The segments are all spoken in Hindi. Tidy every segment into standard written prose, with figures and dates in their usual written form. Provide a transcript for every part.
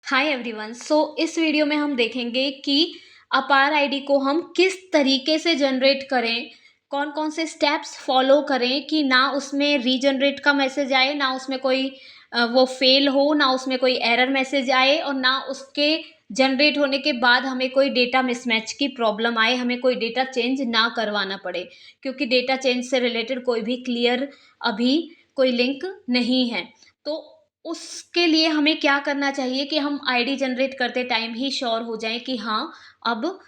Hi everyone. इस वीडियो में हम देखेंगे कि अपार आईडी को हम किस तरीके से जनरेट करें, कौन कौन से स्टेप्स फॉलो करें कि ना उसमें रीजनरेट का मैसेज आए, ना उसमें कोई वो फेल हो, ना उसमें कोई एरर मैसेज आए और ना उसके जनरेट होने के बाद हमें कोई डेटा मिसमैच की प्रॉब्लम आए, हमें कोई डेटा चेंज ना करवाना पड़े, क्योंकि डेटा चेंज से रिलेटेड कोई भी क्लियर अभी कोई लिंक नहीं है। तो उसके लिए हमें क्या करना चाहिए कि हम आईडी जनरेट करते टाइम ही श्योर हो जाएं कि हाँ, अब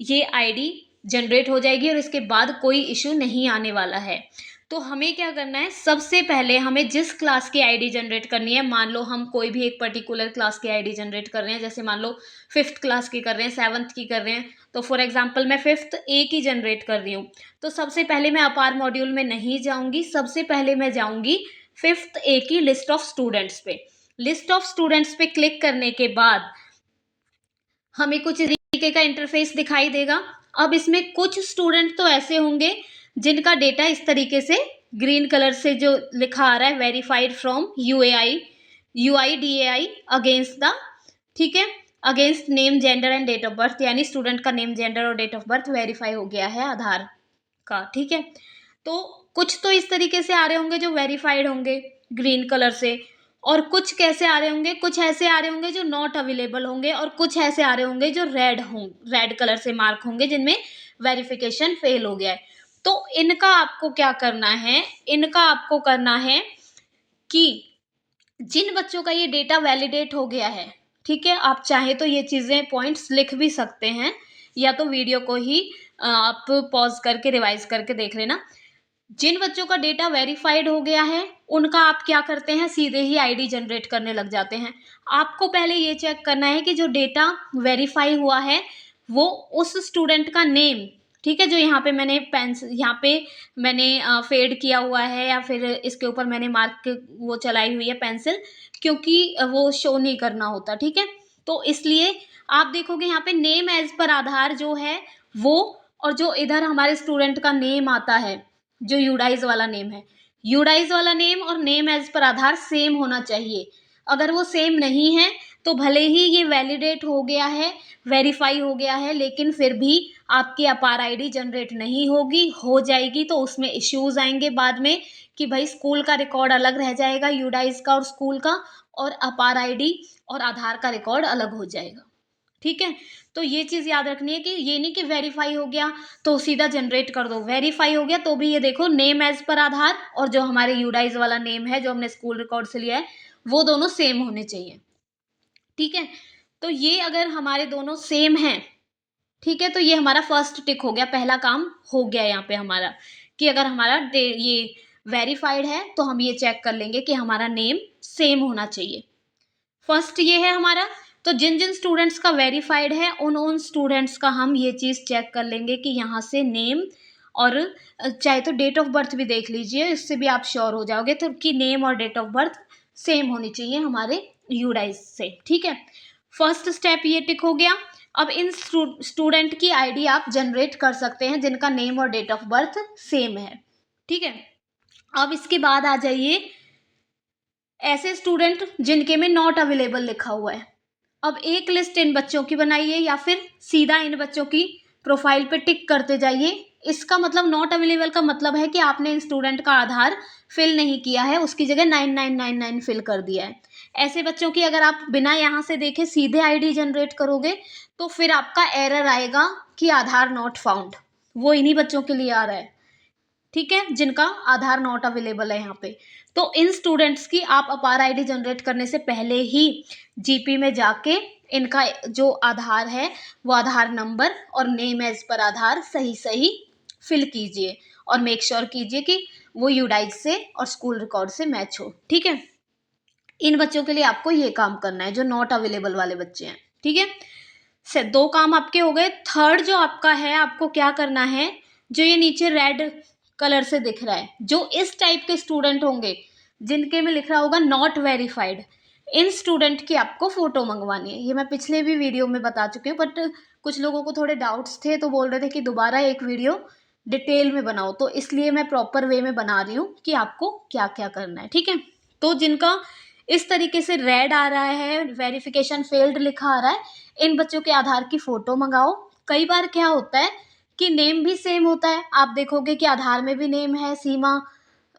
ये आईडी जनरेट हो जाएगी और इसके बाद कोई इशू नहीं आने वाला है। तो हमें क्या करना है, सबसे पहले हमें जिस क्लास की आईडी जनरेट करनी है, मान लो हम कोई भी एक पर्टिकुलर क्लास की आईडी जनरेट कर रहे हैं, जैसे मान लो 5th क्लास की कर रहे हैं, 7th की कर रहे हैं, तो फॉर एग्जांपल मैं 5th ए की जनरेट कर रही हूँ। तो सबसे पहले मैं अपार मॉड्यूल में नहीं जाऊंगी, सबसे पहले मैं जाऊंगी 5th ए की लिस्ट ऑफ स्टूडेंट्स पे। लिस्ट ऑफ स्टूडेंट्स पे क्लिक करने के बाद हमें कुछ तरीके का इंटरफेस दिखाई देगा। अब इसमें कुछ स्टूडेंट तो ऐसे होंगे जिनका डेटा इस तरीके से ग्रीन कलर से जो लिखा आ रहा है, verified from UIDAI against the, ठीक है, against name gender and date of birth, यानी स्टूडेंट का नेम जेंडर और डेट ऑफ बर्थ वेरीफाई हो गया है आधार का, ठीक है। तो कुछ तो इस तरीके से आ रहे होंगे जो वेरीफाइड होंगे ग्रीन कलर से, और कुछ कैसे आ रहे होंगे, कुछ ऐसे आ रहे होंगे जो नॉट अवेलेबल होंगे, और कुछ ऐसे आ रहे होंगे जो रेड कलर से मार्क होंगे जिनमें वेरिफिकेशन फेल हो गया है। तो इनका आपको क्या करना है, इनका आपको करना है कि जिन बच्चों का ये डेटा वैलिडेट हो गया है, ठीक है, आप चाहे तो ये चीजें पॉइंट्स लिख भी सकते हैं, या तो वीडियो को ही आप पॉज करके रिवाइज करके देख लेना। जिन बच्चों का डेटा वेरीफाइड हो गया है उनका आप क्या करते हैं, सीधे ही आईडी जनरेट करने लग जाते हैं। आपको पहले ये चेक करना है कि जो डेटा वेरीफाई हुआ है वो उस स्टूडेंट का नेम, ठीक है, जो यहाँ पे मैंने यहाँ पे मैंने फेड किया हुआ है, या फिर इसके ऊपर मैंने मार्क वो चलाई हुई है पेंसिल, क्योंकि वो शो नहीं करना होता, ठीक है। तो इसलिए आप देखोगे यहाँ पे नेम एज पर आधार जो है वो, और जो इधर हमारे स्टूडेंट का नेम आता है जो यूडाइज वाला नेम है, यूडाइज वाला नेम और नेम एज पर आधार सेम होना चाहिए। अगर वो सेम नहीं है तो भले ही ये वैलिडेट हो गया है, वेरीफाई हो गया है, लेकिन फिर भी आपकी अपार आईडी जनरेट नहीं होगी, हो जाएगी तो उसमें इश्यूज आएंगे बाद में कि भाई स्कूल का रिकॉर्ड अलग रह जाएगा, यूडाइज का और स्कूल का, और अपार आईडी और आधार का रिकॉर्ड अलग हो जाएगा, ठीक है। तो ये चीज याद रखनी है कि ये नहीं कि वेरीफाई हो गया तो सीधा जनरेट कर दो, वेरीफाई हो गया तो भी ये देखो नेम एज पर आधार और जो हमारे यूडाइज वाला नेम है जो हमने स्कूल रिकॉर्ड से लिया है वो दोनों सेम होने चाहिए, ठीक है। तो ये अगर हमारे दोनों सेम हैं, ठीक है, तो ये हमारा फर्स्ट टिक हो गया, पहला काम हो गया यहाँ पे हमारा, कि अगर हमारा ये वेरीफाइड है तो हम ये चेक कर लेंगे कि हमारा नेम सेम होना चाहिए। फर्स्ट ये है हमारा। तो जिन जिन स्टूडेंट्स का वेरीफाइड है उन उन स्टूडेंट्स का हम ये चीज़ चेक कर लेंगे कि यहाँ से नेम, और चाहे तो डेट ऑफ बर्थ भी देख लीजिए, इससे भी आप श्योर हो जाओगे, तो कि नेम और डेट ऑफ बर्थ सेम होनी चाहिए हमारे यूडाइज से, ठीक है। फर्स्ट स्टेप ये टिक हो गया। अब इन स्टूडेंट की आईडी आप जनरेट कर सकते हैं जिनका नेम और डेट ऑफ बर्थ सेम है, ठीक है। अब इसके बाद आ जाइए ऐसे स्टूडेंट जिनके में नॉट अवेलेबल लिखा हुआ है। अब एक लिस्ट इन बच्चों की बनाइए या फिर सीधा इन बच्चों की प्रोफाइल पे टिक करते जाइए। इसका मतलब नॉट अवेलेबल का मतलब है कि आपने इन स्टूडेंट का आधार फिल नहीं किया है, उसकी जगह 9999 फिल कर दिया है। ऐसे बच्चों की अगर आप बिना यहाँ से देखे सीधे आईडी जनरेट करोगे तो फिर आपका एरर आएगा कि आधार नॉट फाउंड, वो इन्हीं बच्चों के लिए आ रहा है, ठीक है, जिनका आधार नॉट अवेलेबल है यहाँ पे। तो इन स्टूडेंट्स की आप अपार आईडी जनरेट करने से पहले ही जीपी में जाके इनका जो आधार है वो आधार नंबर और नेम एज पर आधार सही सही फिल कीजिए, और मेक श्योर कीजिए कि वो यूडाइज से और स्कूल रिकॉर्ड से मैच हो, ठीक है। इन बच्चों के लिए आपको ये काम करना है जो नॉट अवेलेबल वाले बच्चे हैं, ठीक है। से दो काम आपके हो गए। थर्ड जो आपका है, आपको क्या करना है, जो ये नीचे रेड कलर से दिख रहा है, जो इस टाइप के स्टूडेंट होंगे जिनके में लिख रहा होगा नॉट वेरीफाइड, इन स्टूडेंट की आपको फोटो मंगवानी है। ये मैं पिछले भी वीडियो में बता चुकी हूँ, बट कुछ लोगों को थोड़े डाउट्स थे तो बोल रहे थे कि दोबारा एक वीडियो डिटेल में बनाओ, तो इसलिए मैं प्रॉपर वे में बना रही हूँ कि आपको क्या क्या करना है, ठीक है। तो जिनका इस तरीके से रेड आ रहा है, वेरिफिकेशन फेल्ड लिखा आ रहा है, इन बच्चों के आधार की फ़ोटो मंगाओ। कई बार क्या होता है कि नेम भी सेम होता है, आप देखोगे कि आधार में भी नेम है सीमा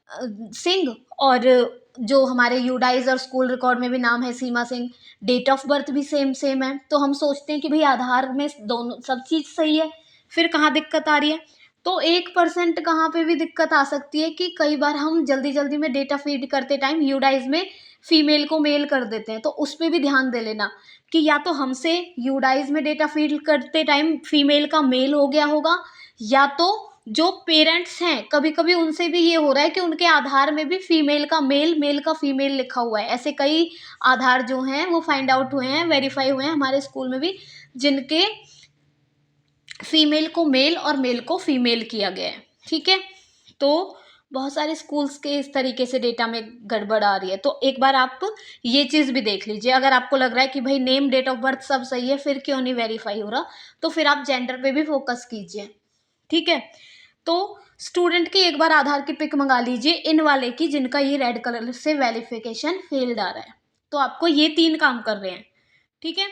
सिंह, और जो हमारे यूडाइज और स्कूल रिकॉर्ड में भी नाम है सीमा सिंह, डेट ऑफ बर्थ भी सेम सेम है। तो हम सोचते हैं कि भाई आधार में दोनों सब चीज़ सही है, फिर कहाँ दिक्कत आ रही है? तो 1% कहाँ पे भी दिक्कत आ सकती है कि कई बार हम जल्दी जल्दी में डेटा फीड करते टाइम यूडाइज में फीमेल को मेल कर देते हैं, तो उस पर भी ध्यान दे लेना कि या तो हमसे यूडाइज में डेटा फीड करते टाइम फीमेल का मेल हो गया होगा, या तो जो पेरेंट्स हैं कभी कभी उनसे भी ये हो रहा है कि उनके आधार में भी फीमेल का मेल, मेल का फीमेल लिखा हुआ है। ऐसे कई आधार जो हैं वो फाइंड आउट हुए हैं, वेरीफाई हुए हैं हमारे स्कूल में भी, जिनके फीमेल को मेल और मेल को फीमेल किया गया है। ठीक है, तो बहुत सारे स्कूल्स के इस तरीके से डेटा में गड़बड़ आ रही है। तो एक बार आप ये चीज़ भी देख लीजिए, अगर आपको लग रहा है कि भाई नेम, डेट ऑफ बर्थ सब सही है, फिर क्यों नहीं वेरीफाई हो रहा, तो फिर आप जेंडर पे भी फोकस कीजिए। ठीक है, तो स्टूडेंट की एक बार आधार की पिक मंगा लीजिए, इन वाले की जिनका ये रेड कलर से वेरिफिकेशन फेल्ड आ रहा है। तो आपको ये 3 काम कर रहे हैं। ठीक है,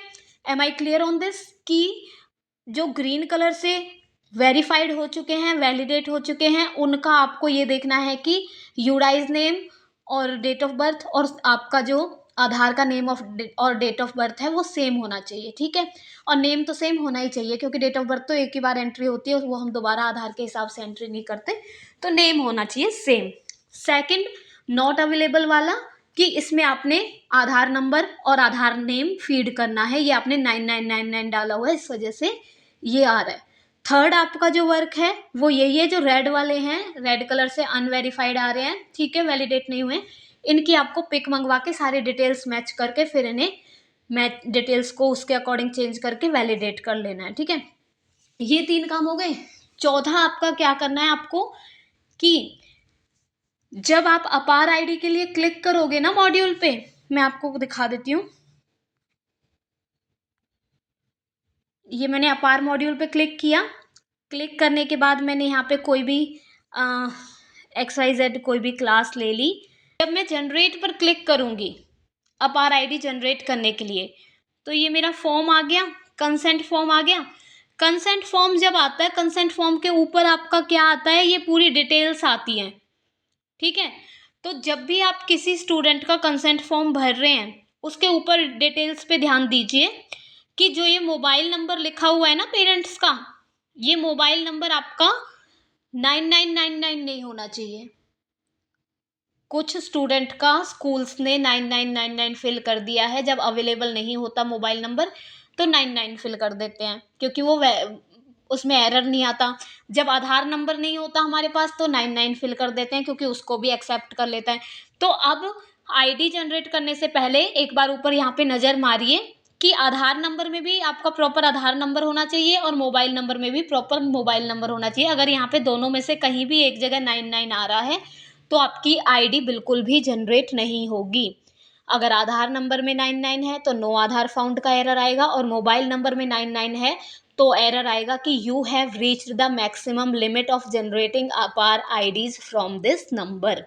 am I clear on this? कि जो ग्रीन कलर से वेरीफाइड हो चुके हैं, वैलिडेट हो चुके हैं, उनका आपको ये देखना है कि यूडाइज नेम और डेट ऑफ बर्थ और आपका जो आधार का नेम ऑफ और डेट ऑफ बर्थ है वो सेम होना चाहिए। ठीक है, और नेम तो सेम होना ही चाहिए, क्योंकि डेट ऑफ बर्थ तो एक ही बार एंट्री होती है, वो हम दोबारा आधार के हिसाब से एंट्री नहीं करते, तो नेम होना चाहिए सेम। सेकंड, नॉट अवेलेबल वाला, कि इसमें आपने आधार नंबर और आधार नेम फीड करना है, ये आपने 9999 डाला हुआ है, इस वजह से ये आ रहा है। थर्ड आपका जो वर्क है वो यही है, जो रेड वाले हैं, रेड कलर से अनवेरिफाइड आ रहे हैं, ठीक है, वैलिडेट नहीं हुए, इनकी आपको पिक मंगवा के सारे डिटेल्स मैच करके फिर इन्हें मैच डिटेल्स को उसके अकॉर्डिंग चेंज करके वैलिडेट कर लेना है। ठीक है, ये 3 काम हो गए। चौथा आपका क्या करना है आपको, कि जब आप अपार आईडी के लिए क्लिक करोगे ना मॉड्यूल पे, मैं आपको दिखा देती हूँ, ये मैंने अपार मॉड्यूल पे क्लिक किया। क्लिक करने के बाद मैंने यहाँ पे कोई भी XYZ कोई भी क्लास ले ली। जब मैं जनरेट पर क्लिक करूँगी अपार आईडी जनरेट करने के लिए, तो ये मेरा फॉर्म आ गया, कंसेंट फॉर्म आ गया। कंसेंट फॉर्म जब आता है, कंसेंट फॉर्म के ऊपर आपका क्या आता है, ये पूरी डिटेल्स आती हैं। ठीक है, तो जब भी आप किसी स्टूडेंट का कंसेंट फॉर्म भर रहे हैं, उसके ऊपर डिटेल्स पे ध्यान दीजिए कि जो ये मोबाइल नंबर लिखा हुआ है ना पेरेंट्स का, ये मोबाइल नंबर आपका 9999 नहीं होना चाहिए। कुछ स्टूडेंट का स्कूल्स ने 9999 फिल कर दिया है, जब अवेलेबल नहीं होता मोबाइल नंबर तो 99 फिल कर देते हैं, क्योंकि वो उसमें एरर नहीं आता। जब आधार नंबर नहीं होता हमारे पास तो 99 फिल कर देते हैं, क्योंकि उसको भी एक्सेप्ट कर लेता है। तो अब आईडी जनरेट करने से पहले एक बार ऊपर यहाँ पे नज़र मारिए कि आधार नंबर में भी आपका प्रॉपर आधार नंबर होना चाहिए और मोबाइल नंबर में भी प्रॉपर मोबाइल नंबर होना चाहिए। अगर यहाँ पे दोनों में से कहीं भी एक जगह 99 आ रहा है तो आपकी आईडी बिल्कुल भी जनरेट नहीं होगी। अगर आधार नंबर में 99 है तो नो आधार फाउंड का एरर आएगा, और मोबाइल नंबर में 99 है तो एरर आएगा कि you have reached the maximum limit of generating अपार आईडीज फ्रॉम दिस नंबर।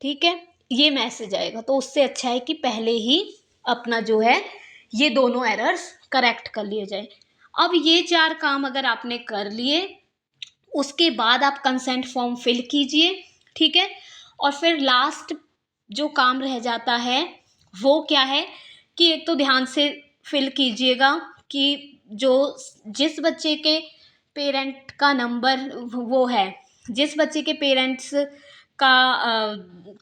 ठीक है, ये मैसेज आएगा। तो उससे अच्छा है कि पहले ही अपना जो है ये दोनों एरर्स करेक्ट कर लिए जाए। अब ये 4 काम अगर आपने कर लिए, उसके बाद आप कंसेंट फॉर्म फिल कीजिए। ठीक है, और फिर लास्ट जो काम रह जाता है वो क्या है कि एक तो ध्यान से फिल कीजिएगा कि जो जिस बच्चे के पेरेंट का नंबर वो है, जिस बच्चे के पेरेंट्स का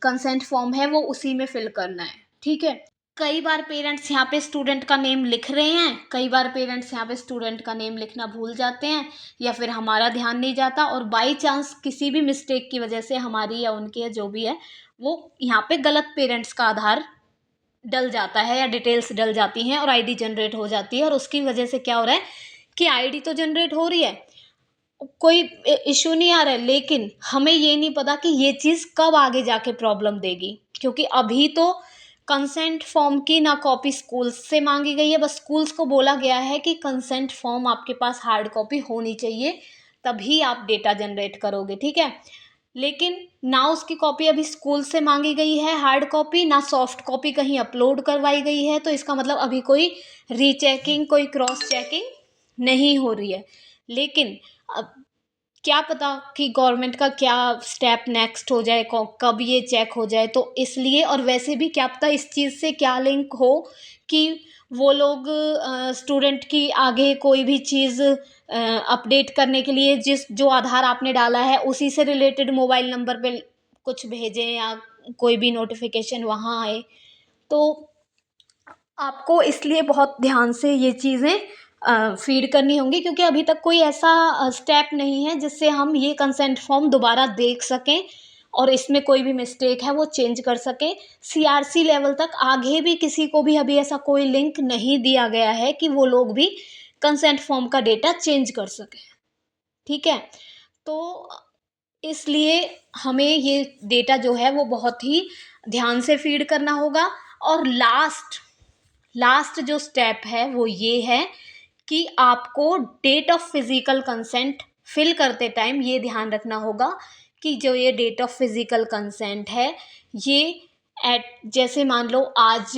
कंसेंट फॉर्म है वो उसी में फिल करना है। ठीक है, कई बार पेरेंट्स यहाँ पे स्टूडेंट का नेम लिख रहे हैं, कई बार पेरेंट्स यहाँ पे स्टूडेंट का नेम लिखना भूल जाते हैं, या फिर हमारा ध्यान नहीं जाता और बाई चांस किसी भी मिस्टेक की वजह से हमारी या उनकी या जो भी है वो यहाँ पे गलत पेरेंट्स का आधार डल जाता है या डिटेल्स डल जाती हैं और आईडी जनरेट हो जाती है। और उसकी वजह से क्या हो रहा है कि आईडी तो जनरेट हो रही है, कोई इशू नहीं आ रहा है, लेकिन हमें ये नहीं पता कि ये चीज़ कब आगे जाके प्रॉब्लम देगी। क्योंकि अभी तो कंसेंट फॉर्म की ना कॉपी स्कूल्स से मांगी गई है, बस स्कूल्स को बोला गया है कि कंसेंट फॉर्म आपके पास हार्ड कॉपी होनी चाहिए, तभी आप डेटा जनरेट करोगे। ठीक है, लेकिन ना उसकी कॉपी अभी स्कूल से मांगी गई है हार्ड कॉपी, ना सॉफ्ट कॉपी कहीं अपलोड करवाई गई है। तो इसका मतलब अभी कोई रीचेकिंग, कोई क्रॉस चेकिंग नहीं हो रही है। लेकिन अब क्या पता कि गवर्नमेंट का क्या स्टेप नेक्स्ट हो जाए, कब ये चेक हो जाए। तो इसलिए, और वैसे भी क्या पता इस चीज़ से क्या लिंक हो कि वो लोग स्टूडेंट की आगे कोई भी चीज़ अपडेट करने के लिए जो आधार आपने डाला है उसी से रिलेटेड मोबाइल नंबर पे कुछ भेजें या कोई भी नोटिफिकेशन वहाँ आए। तो आपको इसलिए बहुत ध्यान से ये चीज़ें फीड करनी होंगी, क्योंकि अभी तक कोई ऐसा स्टेप नहीं है जिससे हम ये कंसेंट फॉर्म दोबारा देख सकें और इसमें कोई भी मिस्टेक है वो चेंज कर सकें। सीआरसी लेवल तक आगे भी किसी को भी अभी ऐसा कोई लिंक नहीं दिया गया है कि वो लोग भी कंसेंट फॉर्म का डेटा चेंज कर सकें। ठीक है, तो इसलिए हमें ये डेटा जो है वो बहुत ही ध्यान से फीड करना होगा। और लास्ट जो स्टेप है वो ये है कि आपको date of physical consent fill करते टाइम ये ध्यान रखना होगा कि जो ये डेट ऑफ फिजिकल कंसेंट है ये एट जैसे मान लो आज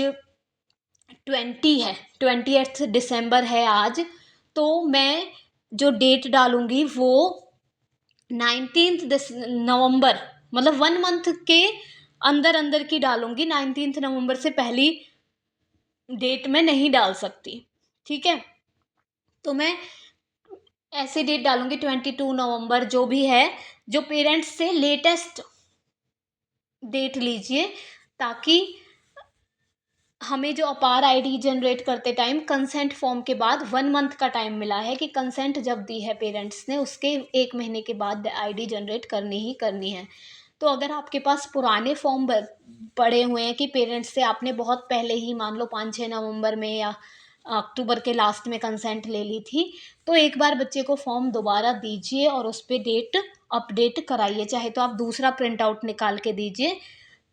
20 दिसंबर है आज, तो मैं जो डेट डालूंगी वो 19 नवंबर, मतलब 1 मंथ के अंदर अंदर की डालूंगी। 19 नवंबर से पहली डेट में नहीं डाल सकती। ठीक है, तो मैं ऐसे डेट डालूंगी 22 नवंबर, जो भी है, जो पेरेंट्स से लेटेस्ट डेट लीजिए, ताकि हमें जो अपार आईडी जनरेट करते टाइम कंसेंट फॉर्म के बाद 1 मंथ का टाइम मिला है कि कंसेंट जब दी है पेरेंट्स ने उसके 1 महीने के बाद आईडी जनरेट करनी ही करनी है। तो अगर आपके पास पुराने फॉर्म पड़े हुए हैं कि पेरेंट्स से आपने बहुत पहले ही मान लो 5-6 नवंबर में या अक्टूबर के लास्ट में कंसेंट ले ली थी, तो एक बार बच्चे को फॉर्म दोबारा दीजिए और उस पर डेट अपडेट कराइए। चाहे तो आप दूसरा प्रिंट आउट निकाल के दीजिए,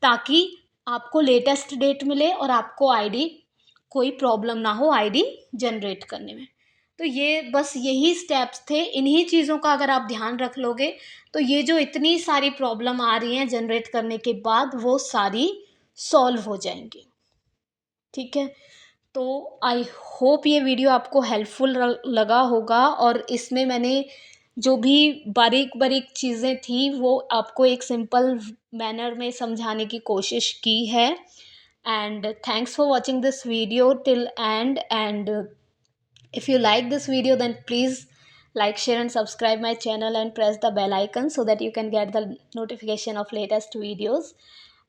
ताकि आपको लेटेस्ट डेट मिले और आपको आईडी कोई प्रॉब्लम ना हो आईडी जनरेट करने में। तो ये बस यही स्टेप्स थे। इन्हीं चीज़ों का अगर आप ध्यान रख लोगे तो ये जो इतनी सारी प्रॉब्लम आ रही हैं जनरेट करने के बाद वो सारी सॉल्व हो जाएंगी। ठीक है, तो आई होप ये वीडियो आपको हेल्पफुल लगा होगा, और इसमें मैंने जो भी बारीक बारीक चीज़ें थी वो आपको एक सिंपल मैनर में समझाने की कोशिश की है। And thanks for watching this video till and if you like this video then please like, share and subscribe my channel and press the bell icon so that you can get the notification of latest videos.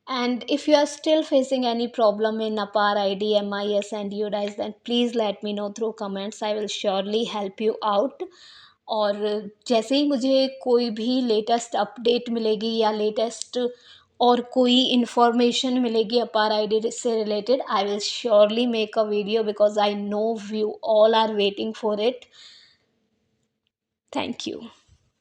And if you are still facing any problem in APAR ID, MIS and UDIS, then please let me know through comments. I will surely help you out. और जैसे ही मुझे कोई भी लेटेस्ट अपडेट मिलेगी या लेटेस्ट और कोई इन्फॉर्मेशन मिलेगी अपार आईडी से related, I will surely make a video because I know you all are waiting for it. Thank you.